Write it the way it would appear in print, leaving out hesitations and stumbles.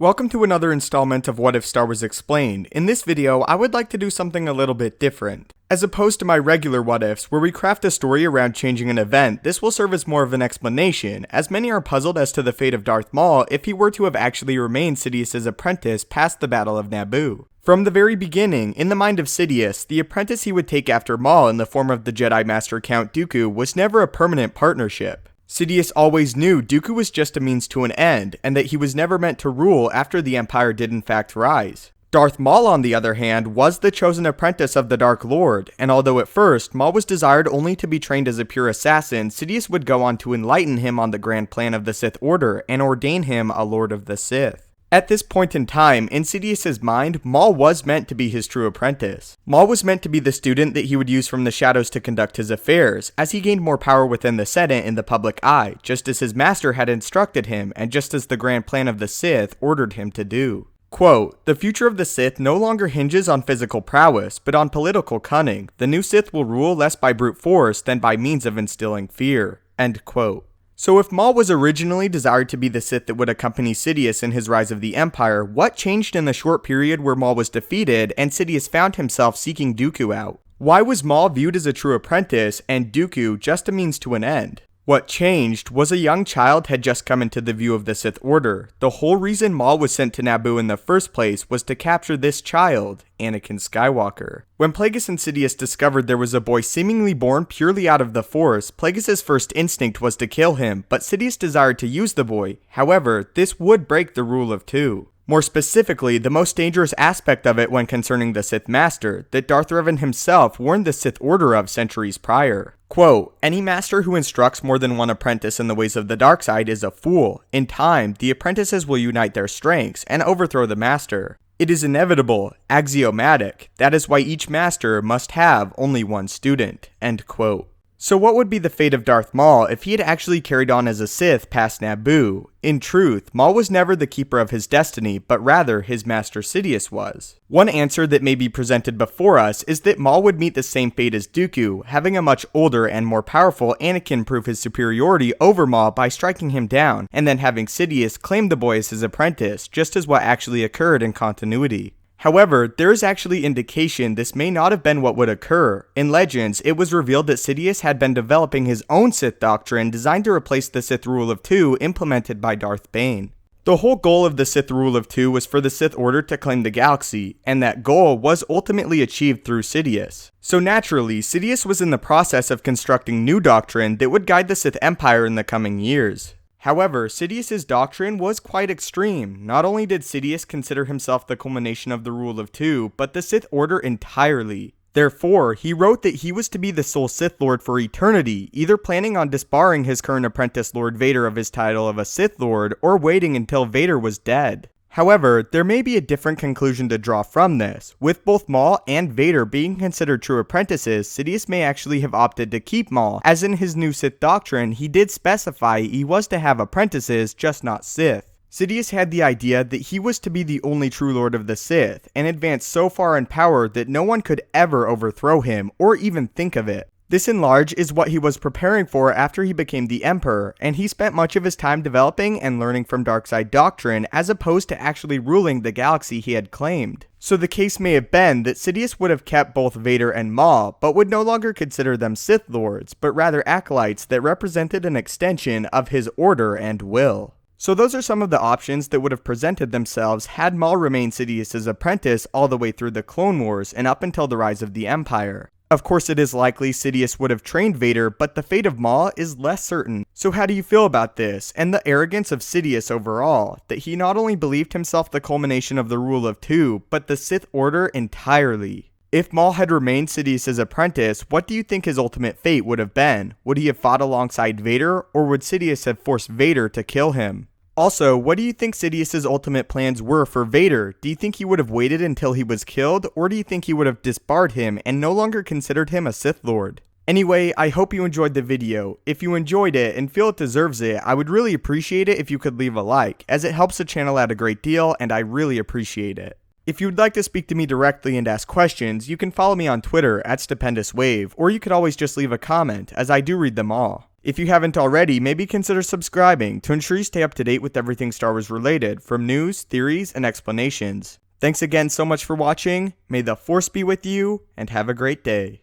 Welcome to another installment of What If Star Wars Explained. In this video, I would like to do something a little bit different. As opposed to my regular what ifs, where we craft a story around changing an event, this will serve as more of an explanation, as many are puzzled as to the fate of Darth Maul if he were to have actually remained Sidious's apprentice past the Battle of Naboo. From the very beginning, in the mind of Sidious, the apprentice he would take after Maul in the form of the Jedi Master Count Dooku was never a permanent partnership. Sidious always knew Dooku was just a means to an end, and that he was never meant to rule after the Empire did in fact rise. Darth Maul, on the other hand, was the chosen apprentice of the Dark Lord, and although at first Maul was desired only to be trained as a pure assassin, Sidious would go on to enlighten him on the grand plan of the Sith Order and ordain him a Lord of the Sith. At this point in time, in Sidious's mind, Maul was meant to be his true apprentice. Maul was meant to be the student that he would use from the shadows to conduct his affairs, as he gained more power within the Senate in the public eye, just as his master had instructed him, and just as the grand plan of the Sith ordered him to do. Quote, "The future of the Sith no longer hinges on physical prowess, but on political cunning. The new Sith will rule less by brute force than by means of instilling fear." End quote. So if Maul was originally desired to be the Sith that would accompany Sidious in his rise of the Empire, what changed in the short period where Maul was defeated and Sidious found himself seeking Dooku out? Why was Maul viewed as a true apprentice and Dooku just a means to an end? What changed was a young child had just come into the view of the Sith Order. The whole reason Maul was sent to Naboo in the first place was to capture this child, Anakin Skywalker. When Plagueis and Sidious discovered there was a boy seemingly born purely out of the Force, Plagueis' first instinct was to kill him, but Sidious desired to use the boy. However, this would break the rule of two. More specifically, the most dangerous aspect of it when concerning the Sith Master, that Darth Revan himself warned the Sith Order of centuries prior. Quote, "Any master who instructs more than one apprentice in the ways of the dark side is a fool. In time, the apprentices will unite their strengths and overthrow the master. It is inevitable, axiomatic. That is why each master must have only one student." End quote. So what would be the fate of Darth Maul if he had actually carried on as a Sith past Naboo? In truth, Maul was never the keeper of his destiny, but rather his master Sidious was. One answer that may be presented before us is that Maul would meet the same fate as Dooku, having a much older and more powerful Anakin prove his superiority over Maul by striking him down, and then having Sidious claim the boy as his apprentice, just as what actually occurred in continuity. However, there is actually indication this may not have been what would occur. In Legends, it was revealed that Sidious had been developing his own Sith doctrine designed to replace the Sith Rule of Two implemented by Darth Bane. The whole goal of the Sith Rule of Two was for the Sith Order to claim the galaxy, and that goal was ultimately achieved through Sidious. So naturally, Sidious was in the process of constructing new doctrine that would guide the Sith Empire in the coming years. However, Sidious's doctrine was quite extreme. Not only did Sidious consider himself the culmination of the Rule of Two, but the Sith Order entirely. Therefore, he wrote that he was to be the sole Sith Lord for eternity, either planning on disbarring his current apprentice Lord Vader of his title of a Sith Lord, or waiting until Vader was dead. However, there may be a different conclusion to draw from this. With both Maul and Vader being considered true apprentices, Sidious may actually have opted to keep Maul, as in his new Sith doctrine, he did specify he was to have apprentices, just not Sith. Sidious had the idea that he was to be the only true Lord of the Sith, and advanced so far in power that no one could ever overthrow him, or even think of it. This in large is what he was preparing for after he became the Emperor, and he spent much of his time developing and learning from darkside doctrine as opposed to actually ruling the galaxy he had claimed. So the case may have been that Sidious would have kept both Vader and Maul, but would no longer consider them Sith Lords, but rather acolytes that represented an extension of his order and will. So those are some of the options that would have presented themselves had Maul remained Sidious's apprentice all the way through the Clone Wars and up until the rise of the Empire. Of course, it is likely Sidious would have trained Vader, but the fate of Maul is less certain. So how do you feel about this, and the arrogance of Sidious overall, that he not only believed himself the culmination of the Rule of Two, but the Sith Order entirely? If Maul had remained Sidious's apprentice, what do you think his ultimate fate would have been? Would he have fought alongside Vader, or would Sidious have forced Vader to kill him? Also, what do you think Sidious's ultimate plans were for Vader? Do you think he would have waited until he was killed, or do you think he would have disbarred him and no longer considered him a Sith Lord? Anyway, I hope you enjoyed the video. If you enjoyed it and feel it deserves it, I would really appreciate it if you could leave a like, as it helps the channel out a great deal and I really appreciate it. If you would like to speak to me directly and ask questions, you can follow me on Twitter at Stupendous Wave, or you could always just leave a comment, as I do read them all. If you haven't already, maybe consider subscribing to ensure you stay up to date with everything Star Wars related, from news, theories, and explanations. Thanks again so much for watching, may the Force be with you, and have a great day.